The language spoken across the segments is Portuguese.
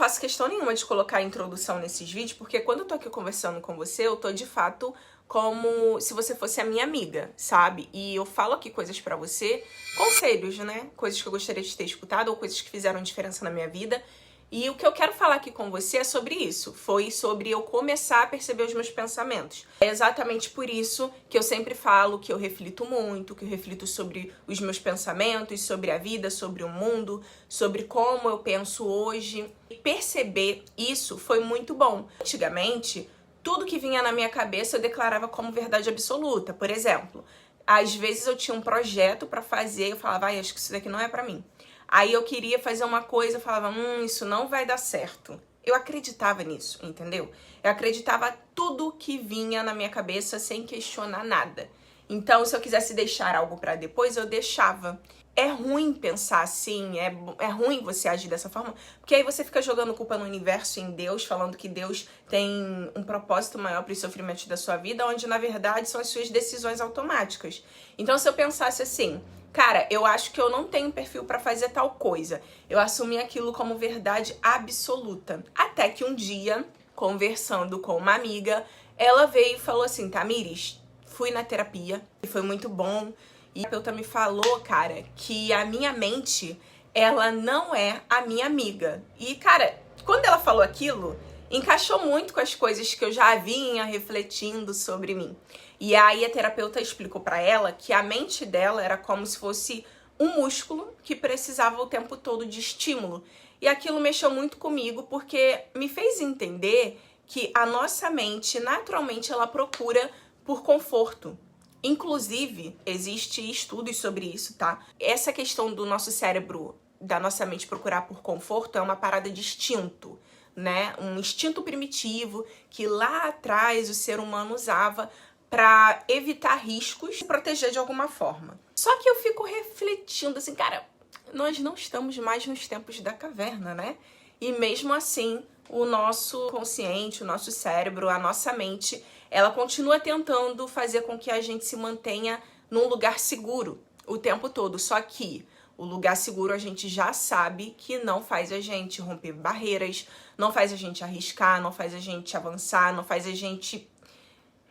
faço questão nenhuma de colocar a introdução nesses vídeos, porque quando eu tô aqui conversando com você, eu tô de fato como se você fosse a minha amiga, sabe? E eu falo aqui coisas pra você, conselhos, né? Coisas que eu gostaria de ter escutado ou coisas que fizeram diferença na minha vida. E o que eu quero falar aqui com você é sobre isso. Foi sobre eu começar a perceber os meus pensamentos. É exatamente por isso que eu sempre falo que eu reflito muito, que eu reflito sobre os meus pensamentos, sobre a vida, sobre o mundo, sobre como eu penso hoje. E perceber isso foi muito bom. Antigamente, tudo que vinha na minha cabeça eu declarava como verdade absoluta. Por exemplo, às vezes eu tinha um projeto pra fazer e eu falava, acho que isso daqui não é pra mim. Aí eu queria fazer uma coisa, eu falava, isso não vai dar certo. Eu acreditava nisso, entendeu? Eu acreditava tudo que vinha na minha cabeça sem questionar nada. Então, se eu quisesse deixar algo pra depois, eu deixava. É ruim pensar assim, é ruim você agir dessa forma, porque aí você fica jogando culpa no universo, em Deus, falando que Deus tem um propósito maior para os sofrimentos da sua vida, onde na verdade são as suas decisões automáticas. Então, se eu pensasse assim, cara, eu acho que eu não tenho perfil pra fazer tal coisa. Eu assumi aquilo como verdade absoluta. Até que um dia, conversando com uma amiga, ela veio e falou assim, Tamires, fui na terapia e foi muito bom. E a terapeuta me falou, cara, que a minha mente, ela não é a minha amiga. E, cara, quando ela falou aquilo, encaixou muito com as coisas que eu já vinha refletindo sobre mim. E aí a terapeuta explicou pra ela que a mente dela era como se fosse um músculo que precisava o tempo todo de estímulo. E aquilo mexeu muito comigo porque me fez entender que a nossa mente, naturalmente, ela procura por conforto. Inclusive, existe estudos sobre isso, tá? Essa questão do nosso cérebro, da nossa mente procurar por conforto é uma parada de instinto, né? Um instinto primitivo que lá atrás o ser humano usava para evitar riscos e se proteger de alguma forma. Só que eu fico refletindo assim, cara, nós não estamos mais nos tempos da caverna, né? E mesmo assim, o nosso consciente, o nosso cérebro, a nossa mente, ela continua tentando fazer com que a gente se mantenha num lugar seguro o tempo todo. Só que o lugar seguro a gente já sabe que não faz a gente romper barreiras, não faz a gente arriscar, não faz a gente avançar, não faz a gente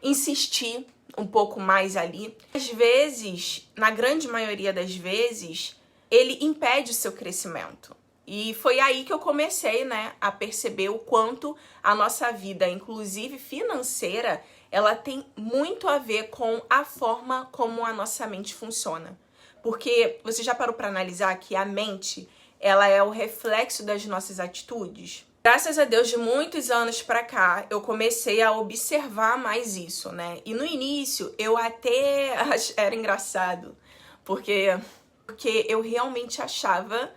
insistir um pouco mais ali. Às vezes, na grande maioria das vezes, ele impede o seu crescimento. E foi aí que eu comecei, né, a perceber o quanto a nossa vida, inclusive financeira, ela tem muito a ver com a forma como a nossa mente funciona. Porque você já parou para analisar que a mente, ela é o reflexo das nossas atitudes? Graças a Deus, de muitos anos pra cá, eu comecei a observar mais isso, né? E no início, eu até era engraçado, porque eu realmente achava...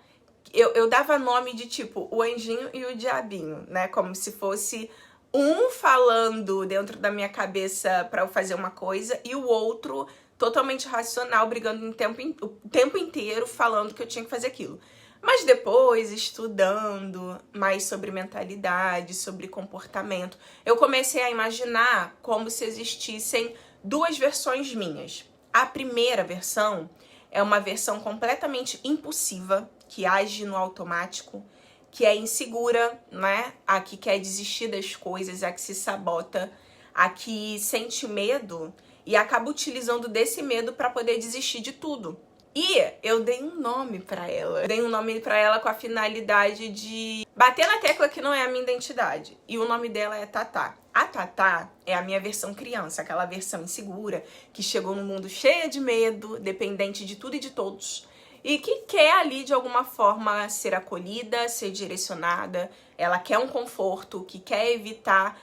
Eu dava nome de tipo o anjinho e o diabinho, né? Como se fosse um falando dentro da minha cabeça pra eu fazer uma coisa e o outro totalmente racional, brigando o tempo inteiro falando que eu tinha que fazer aquilo. Mas depois, estudando mais sobre mentalidade, sobre comportamento, eu comecei a imaginar como se existissem duas versões minhas. A primeira versão é uma versão completamente impulsiva, que age no automático, que é insegura, né? A que quer desistir das coisas, a que se sabota, a que sente medo e acaba utilizando desse medo para poder desistir de tudo. E eu dei um nome pra ela. Eu dei um nome pra ela com a finalidade de bater na tecla que não é a minha identidade. E o nome dela é Tatá. A Tatá é a minha versão criança, aquela versão insegura, que chegou no mundo cheia de medo, dependente de tudo e de todos. E que quer ali, de alguma forma, ser acolhida, ser direcionada. Ela quer um conforto, que quer evitar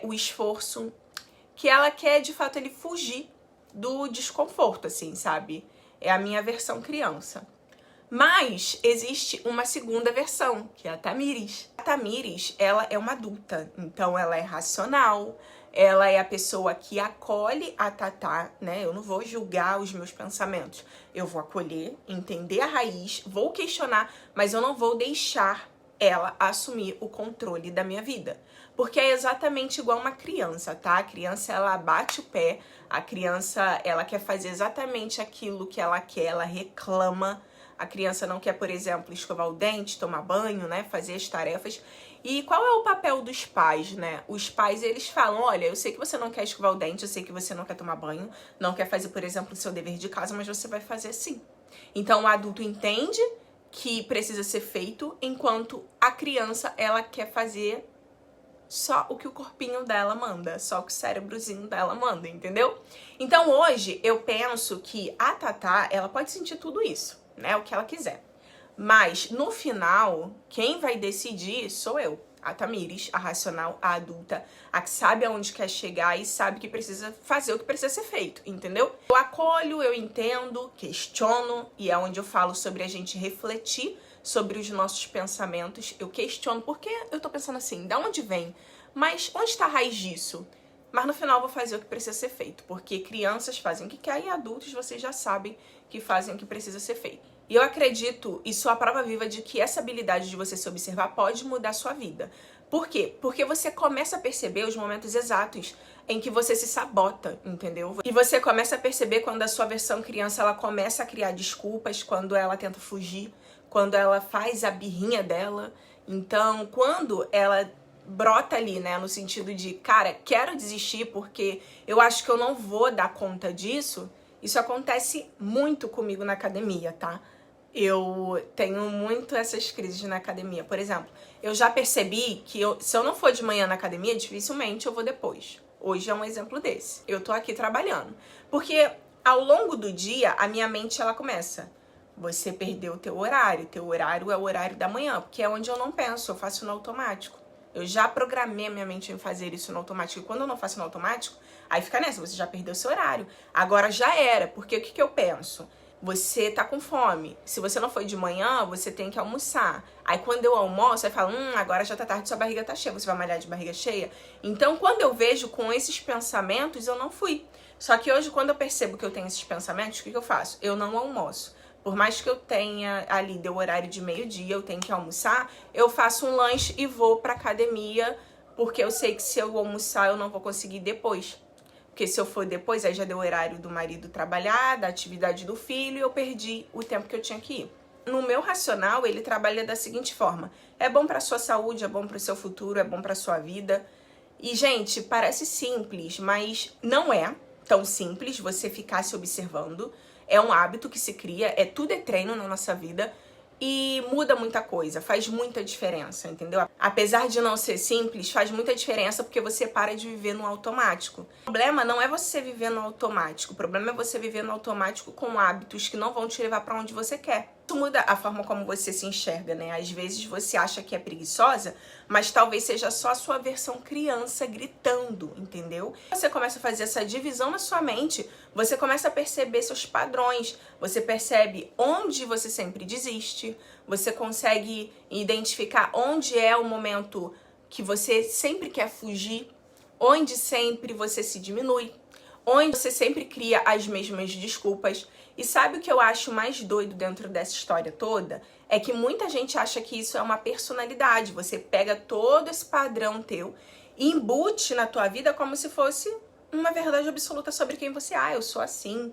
o esforço. Que ela quer, de fato, ele fugir do desconforto, assim, sabe? É a minha versão criança. Mas existe uma segunda versão, que é a Tamires. A Tamires, ela é uma adulta, então ela é racional, ela é a pessoa que acolhe a Tatá, né? Eu não vou julgar os meus pensamentos, eu vou acolher, entender a raiz, vou questionar, mas eu não vou deixar ela assumir o controle da minha vida. Porque é exatamente igual uma criança, tá? A criança, ela bate o pé, a criança, ela quer fazer exatamente aquilo que ela quer, ela reclama. A criança não quer, por exemplo, escovar o dente, tomar banho, né? Fazer as tarefas. E qual é o papel dos pais, né? Os pais, eles falam, olha, eu sei que você não quer escovar o dente, eu sei que você não quer tomar banho, não quer fazer, por exemplo, o seu dever de casa, mas você vai fazer sim. Então, o adulto entende que precisa ser feito, enquanto a criança, ela quer fazer só o que o corpinho dela manda, só o que o cérebrozinho dela manda, entendeu? Então, hoje, eu penso que a Tatá, ela pode sentir tudo isso, né? O que ela quiser. Mas, no final, quem vai decidir sou eu. A Tamires, a racional, a adulta, a que sabe aonde quer chegar e sabe que precisa fazer o que precisa ser feito, entendeu? Eu acolho, eu entendo, questiono, e é onde eu falo sobre a gente refletir sobre os nossos pensamentos. Eu questiono porque eu tô pensando assim, da onde vem? Mas onde está a raiz disso? Mas no final eu vou fazer o que precisa ser feito, porque crianças fazem o que querem e adultos vocês já sabem que fazem o que precisa ser feito. E eu acredito, e sou a prova viva de que essa habilidade de você se observar pode mudar a sua vida. Por quê? Porque você começa a perceber os momentos exatos em que você se sabota, entendeu? E você começa a perceber quando a sua versão criança, ela começa a criar desculpas, quando ela tenta fugir, quando ela faz a birrinha dela. Então, quando ela brota ali, né, no sentido de, cara, quero desistir porque eu acho que eu não vou dar conta disso, isso acontece muito comigo na academia, tá? Eu tenho muito essas crises na academia. Por exemplo, eu já percebi que se eu não for de manhã na academia, dificilmente eu vou depois. Hoje é um exemplo desse. Eu tô aqui trabalhando. Porque ao longo do dia, a minha mente, ela começa. Você perdeu o teu horário é o horário da manhã, porque é onde eu não penso, eu faço no automático. Eu já programei a minha mente em fazer isso no automático, e quando eu não faço no automático, aí fica nessa, você já perdeu seu horário. Agora já era, porque o que eu penso? Você tá com fome. Se você não foi de manhã, você tem que almoçar. Aí quando eu almoço, aí fala, agora já tá tarde, sua barriga tá cheia. Você vai malhar de barriga cheia? Então, quando eu vejo com esses pensamentos, eu não fui. Só que hoje, quando eu percebo que eu tenho esses pensamentos, o que eu faço? Eu não almoço. Por mais que eu tenha ali, deu horário de meio-dia, eu tenho que almoçar, eu faço um lanche e vou pra academia, porque eu sei que se eu almoçar, eu não vou conseguir depois. Porque se eu for depois, aí já deu o horário do marido trabalhar, da atividade do filho, e eu perdi o tempo que eu tinha que ir. No meu racional, ele trabalha da seguinte forma. É bom pra sua saúde, é bom pro seu futuro, é bom pra sua vida. E, gente, parece simples, mas não é tão simples você ficar se observando. É um hábito que se cria, tudo é treino na nossa vida. E muda muita coisa, faz muita diferença, entendeu? Apesar de não ser simples, faz muita diferença porque você para de viver no automático. O problema não é você viver no automático, o problema é você viver no automático com hábitos que não vão te levar para onde você quer. Isso muda a forma como você se enxerga, né? Às vezes você acha que é preguiçosa, mas talvez seja só a sua versão criança gritando, entendeu? Você começa a fazer essa divisão na sua mente, você começa a perceber seus padrões, você percebe onde você sempre desiste, você consegue identificar onde é o momento que você sempre quer fugir, onde sempre você se diminui, onde você sempre cria as mesmas desculpas. E sabe o que eu acho mais doido dentro dessa história toda? É que muita gente acha que isso é uma personalidade. Você pega todo esse padrão teu e embute na tua vida como se fosse uma verdade absoluta sobre quem você é. Eu sou assim.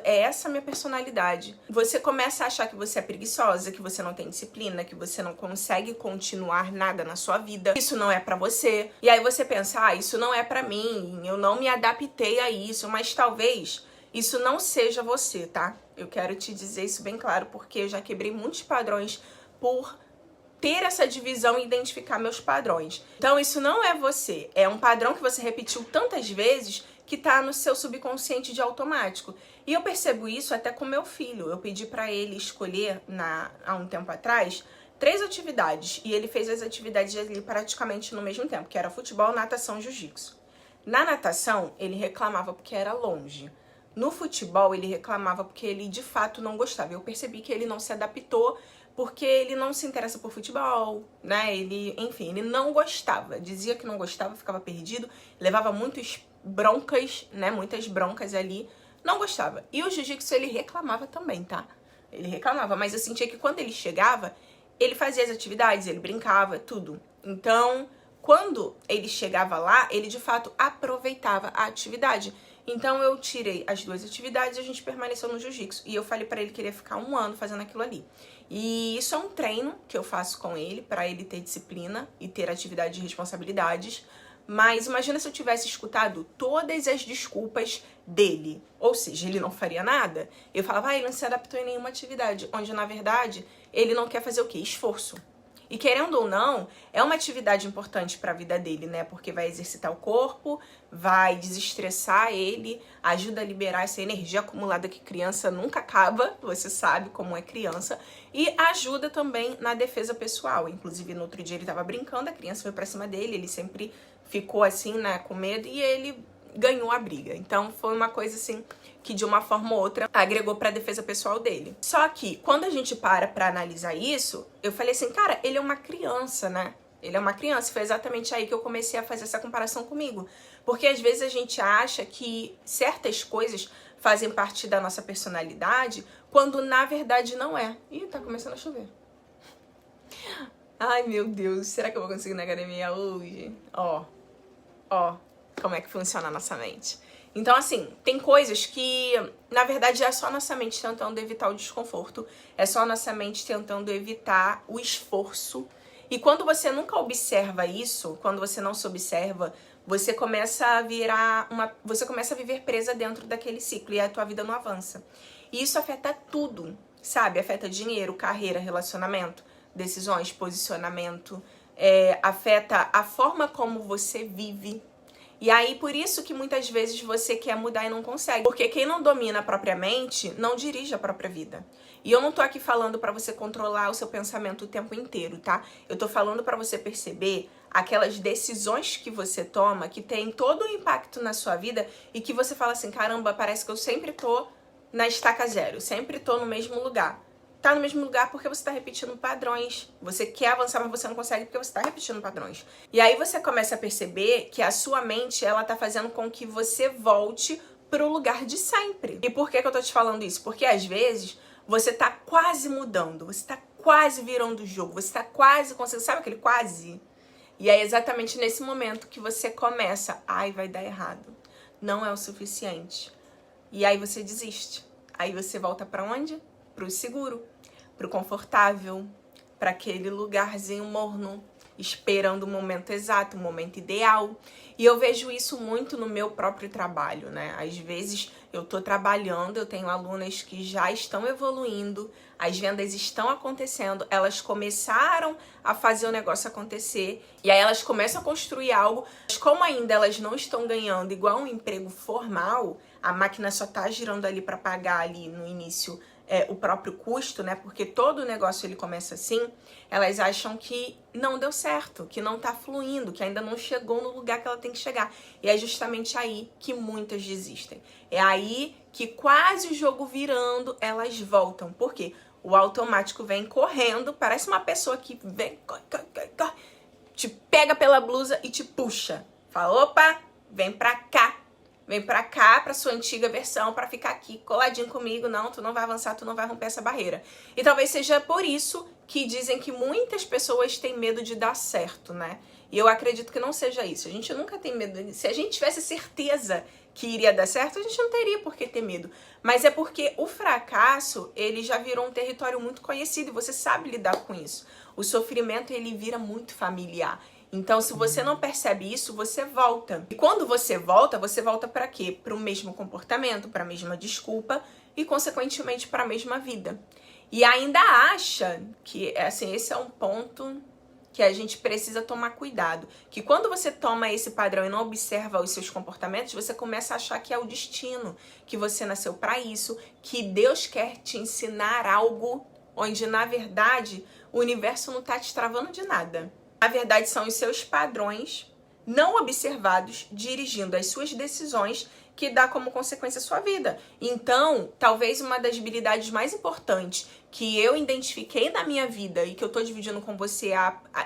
É essa a minha personalidade. Você começa a achar que você é preguiçosa, que você não tem disciplina, que você não consegue continuar nada na sua vida. Isso não é pra você. E aí você pensa, isso não é pra mim, eu não me adaptei a isso, mas talvez isso não seja você, tá? Eu quero te dizer isso bem claro, porque eu já quebrei muitos padrões por ter essa divisão e identificar meus padrões. Então isso não é você, é um padrão que você repetiu tantas vezes que tá no seu subconsciente de automático. E eu percebo isso até com meu filho. Eu pedi pra ele escolher, há um tempo atrás, 3 atividades. E ele fez as atividades ali praticamente no mesmo tempo, que era futebol, natação e jiu-jitsu. Na natação, ele reclamava porque era longe. No futebol, ele reclamava porque ele de fato não gostava. Eu percebi que ele não se adaptou porque ele não se interessa por futebol, né? Ele não gostava. Dizia que não gostava, ficava perdido, levava muitas broncas, né? Muitas broncas ali. Não gostava. E o jiu-jitsu, ele reclamava também, tá? Ele reclamava, mas eu sentia que quando ele chegava, ele fazia as atividades, ele brincava, tudo. Então, quando ele chegava lá, ele de fato aproveitava a atividade. Então eu tirei as 2 atividades e a gente permaneceu no jiu-jitsu. E eu falei pra ele que ele ia ficar 1 ano fazendo aquilo ali. E isso é um treino que eu faço com ele, para ele ter disciplina e ter atividade e responsabilidades. Mas imagina se eu tivesse escutado todas as desculpas dele. Ou seja, ele não faria nada. Eu falava, ele não se adaptou em nenhuma atividade. Onde, na verdade, ele não quer fazer o quê? Esforço. E querendo ou não, é uma atividade importante para a vida dele, né? Porque vai exercitar o corpo, vai desestressar ele, ajuda a liberar essa energia acumulada que criança nunca acaba, você sabe como é criança, e ajuda também na defesa pessoal. Inclusive, no outro dia ele tava brincando, a criança foi pra cima dele, ele sempre ficou assim, né, com medo, e ele ganhou a briga. Então foi uma coisa assim que de uma forma ou outra agregou pra defesa pessoal dele. Só que quando a gente para pra analisar isso, eu falei assim, cara, ele é uma criança, né? Ele é uma criança. Foi exatamente aí que eu comecei a fazer essa comparação comigo. Porque às vezes a gente acha que certas coisas fazem parte da nossa personalidade, quando na verdade não é. Ih, tá começando a chover. Ai, meu Deus, será que eu vou conseguir ir na academia hoje? Ó, como é que funciona a nossa mente. Então, assim, tem coisas que, na verdade, é só nossa mente tentando evitar o desconforto, é só nossa mente tentando evitar o esforço. E quando você nunca observa isso, quando você não se observa, você começa a você começa a viver presa dentro daquele ciclo e a tua vida não avança. E isso afeta tudo, sabe? Afeta dinheiro, carreira, relacionamento, decisões, posicionamento, afeta a forma como você vive. E aí, por isso que muitas vezes você quer mudar e não consegue. Porque quem não domina a própria mente, não dirige a própria vida. E eu não tô aqui falando pra você controlar o seu pensamento o tempo inteiro, tá? Eu tô falando pra você perceber aquelas decisões que você toma, que tem todo o impacto na sua vida, e que você fala assim, caramba, parece que eu sempre tô na estaca zero, sempre tô no mesmo lugar. Tá no mesmo lugar porque você tá repetindo padrões. Você quer avançar, mas você não consegue porque você tá repetindo padrões. E aí você começa a perceber que a sua mente, ela tá fazendo com que você volte pro lugar de sempre. E por que eu tô te falando isso? Porque às vezes você tá quase mudando, você tá quase virando o jogo, você tá quase conseguindo, sabe aquele quase? E é exatamente nesse momento que você começa, ai, vai dar errado. Não é o suficiente. E aí você desiste. Aí você volta pra onde? Pro seguro, pro confortável, para aquele lugarzinho morno, esperando o momento exato, o momento ideal. E eu vejo isso muito no meu próprio trabalho, né? Às vezes eu tô trabalhando, eu tenho alunas que já estão evoluindo, as vendas estão acontecendo, elas começaram a fazer o negócio acontecer, e aí elas começam a construir algo, mas como ainda elas não estão ganhando igual um emprego formal, a máquina só tá girando ali para pagar ali no início o próprio custo, né? Porque todo o negócio ele começa assim, elas acham que não deu certo, que não tá fluindo, que ainda não chegou no lugar que ela tem que chegar. E é justamente aí que muitas desistem. É aí que quase o jogo virando, elas voltam. Por quê? O automático vem correndo, parece uma pessoa que vem, te pega pela blusa e te puxa. Fala, opa, vem pra cá. Vem pra cá, pra sua antiga versão, pra ficar aqui coladinho comigo. Não, tu não vai avançar, tu não vai romper essa barreira. E talvez seja por isso que dizem que muitas pessoas têm medo de dar certo, né? E eu acredito que não seja isso. A gente nunca tem medo. Se a gente tivesse certeza que iria dar certo, a gente não teria por que ter medo. Mas é porque o fracasso, ele já virou um território muito conhecido e você sabe lidar com isso. O sofrimento, ele vira muito familiar. Então, se você não percebe isso, você volta. E quando você volta para quê? Para o mesmo comportamento, para a mesma desculpa e, consequentemente, para a mesma vida. E ainda acha que, assim, esse é um ponto que a gente precisa tomar cuidado. Que quando você toma esse padrão e não observa os seus comportamentos, você começa a achar que é o destino, que você nasceu para isso, que Deus quer te ensinar algo onde, na verdade, o universo não tá te travando de nada. Na verdade, são os seus padrões não observados dirigindo as suas decisões que dá como consequência a sua vida. Então, talvez uma das habilidades mais importantes que eu identifiquei na minha vida e que eu tô dividindo com você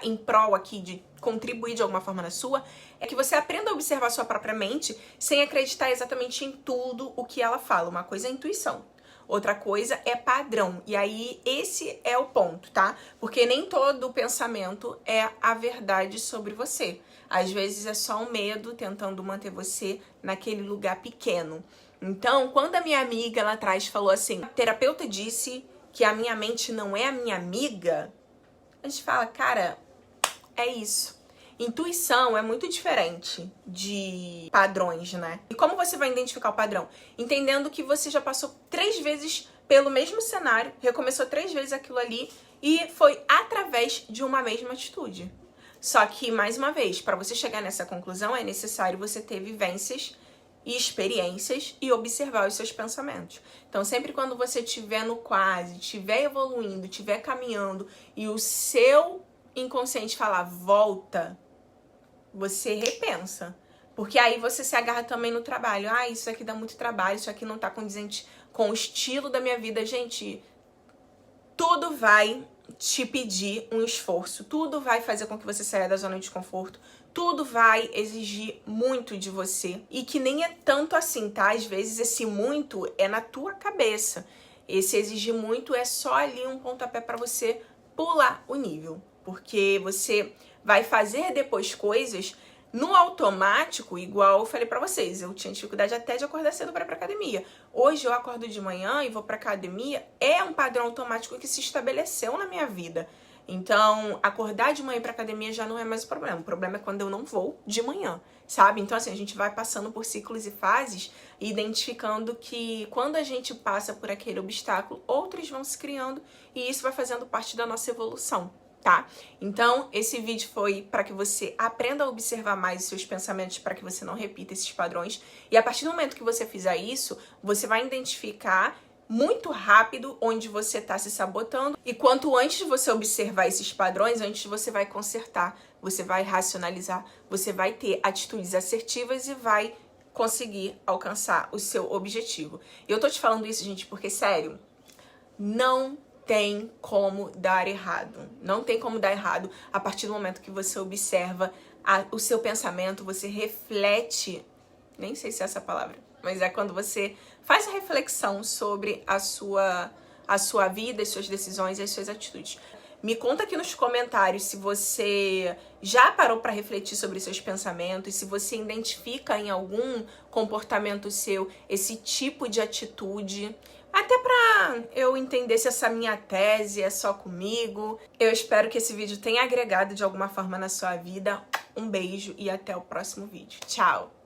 em prol aqui de contribuir de alguma forma na sua, é que você aprenda a observar a sua própria mente sem acreditar exatamente em tudo o que ela fala. Uma coisa é intuição. Outra coisa é padrão. E aí, esse é o ponto, tá? Porque nem todo pensamento é a verdade sobre você. Às vezes é só um medo tentando manter você naquele lugar pequeno. Então, quando a minha amiga lá atrás falou assim, a terapeuta disse que a minha mente não é a minha amiga, a gente fala, cara, é isso. Intuição é muito diferente de padrões, né? E como você vai identificar o padrão? Entendendo que você já passou 3 vezes pelo mesmo cenário, recomeçou 3 vezes aquilo ali e foi através de uma mesma atitude. Só que, mais uma vez, para você chegar nessa conclusão, é necessário você ter vivências e experiências e observar os seus pensamentos. Então, sempre quando você estiver no quase, estiver evoluindo, estiver caminhando e o seu inconsciente falar volta, você repensa. Porque aí você se agarra também no trabalho. Ah, isso aqui dá muito trabalho, isso aqui não tá condizente com o estilo da minha vida. Gente, tudo vai te pedir um esforço, tudo vai fazer com que você saia da zona de conforto, tudo vai exigir muito de você. E que nem é tanto assim, tá? Às vezes esse muito é na tua cabeça. Esse exigir muito é só ali um pontapé para você pular o nível. Porque você vai fazer depois coisas no automático, igual eu falei pra vocês. Eu tinha dificuldade até de acordar cedo para ir pra academia. Hoje eu acordo de manhã e vou pra academia. É um padrão automático que se estabeleceu na minha vida. Então, acordar de manhã pra academia já não é mais o problema. O problema é quando eu não vou de manhã, sabe? Então, assim, a gente vai passando por ciclos e fases, identificando que quando a gente passa por aquele obstáculo, outros vão se criando e isso vai fazendo parte da nossa evolução. Tá? Então, esse vídeo foi para que você aprenda a observar mais os seus pensamentos, para que você não repita esses padrões. E a partir do momento que você fizer isso, você vai identificar muito rápido onde você está se sabotando. E quanto antes você observar esses padrões, antes você vai consertar, você vai racionalizar, você vai ter atitudes assertivas e vai conseguir alcançar o seu objetivo. E eu tô te falando isso, gente, porque, sério, não tem como dar errado. Não tem como dar errado a partir do momento que você observa o seu pensamento, você reflete, nem sei se é essa palavra, mas é quando você faz a reflexão sobre a sua vida, as suas decisões e as suas atitudes. Me conta aqui nos comentários se você já parou para refletir sobre seus pensamentos, se você identifica em algum comportamento seu esse tipo de atitude. Até pra eu entender se essa minha tese é só comigo. Eu espero que esse vídeo tenha agregado de alguma forma na sua vida. Um beijo e até o próximo vídeo. Tchau!